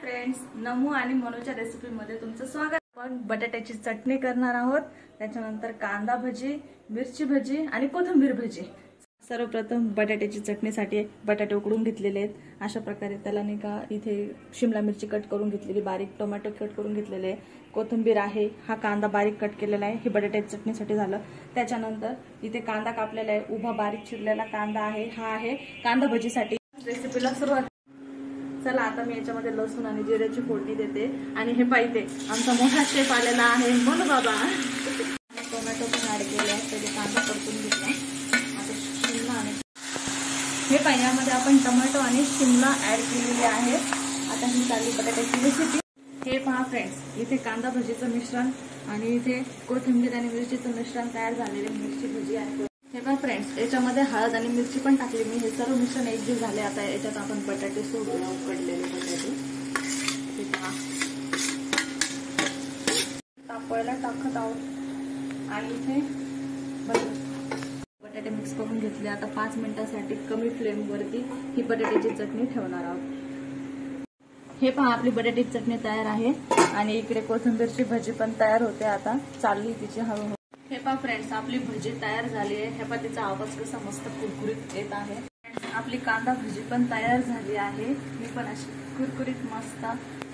Friends, नमू आणि मनूच्या recipe मध्ये तुमचं स्वागत। आपण बटाट्याची चटणी करणार आहोत, त्याच्यानंतर कांदा भजी, मिरची भजी आणि कोथिंबीर भजी। सर्वप्रथम बटाट्याची चटणीसाठी बटाटे उकडून घेतलेले आहेत। अशा प्रकारे त्याला नाही का इथे शिमला मिरची कट करून घेतलेली, बारीक टोमॅटो कट करून घेतलेले, कोथिंबीर आहे, हा कांदा बारीक कट केलेला आहे। हे बटाट्याच्या चटणीसाठी झालं। त्याच्यानंतर इथे कांदा कापलेला आहे, उभा बारीक चिरलेला कांदा आहे, हा आहे कांदा भजीसाठी। रेसिपीला सुरुवात। चला आता मी याच्यामध्ये लसूण आणि जिऱ्याची फोडणी देते आणि हे पाहिजे आमचा मोठा शेफ आलेला आहे मनू बाबा। टोमॅटो पण ऍड केले आहे, त्याचे कांदा परतून घेतला। आता शिमला आणि हे पाहिजे यामध्ये आपण टोमॅटो आणि शिमला ऍड केलेले आहे। आता ही चालली बटाट्याची रेसिपी। हे पहा फ्रेंड्स, इथे कांदा भजीचं मिश्रण आणि इथे कोथिंबीर आणि मिरचीचं मिश्रण तयार झालेले मिरची भजी आहे। हे पहा फ्रेंड्स, याच्यामध्ये हळद आणि मिरची पण टाकली मी। हे सर्व मिश्रण एकजीव झाले। आता याच्यात आपण बटाटे सोडूया, उकडलेले बटाटे तापवायला टाकत आहोत आणि इथे बटाटे मिक्स करून घेतले। आता 5 मिनिटांसाठी कमी फ्लेम वरती ही बटाट्याची चटणी ठेवणार आहोत। हे पहा आपली बटाट्याची चटणी तयार आहे आणि इकडे कोथिंबीरची भजी पण तयार होते। आता चालली तिची हळूहळू। हे पहा फ्रेंड्स, आपली भजी तयार झाली आहे। हे पहा तिचा आवाज कसा मस्त कुरकुरीत येत आहे। आपली कांदा भजी पण तयार झाली आहे। मी पण अशी कुरकुरीत मस्त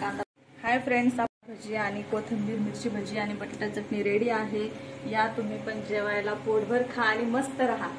कांदा। हाय फ्रेंड्स, भजी आणि कोथिंबीर मिरची भजी आणि बटाटा चटणी रेडी आहे। या तुम्ही पण जेवायला पोटभर खा आणि मस्त राहा।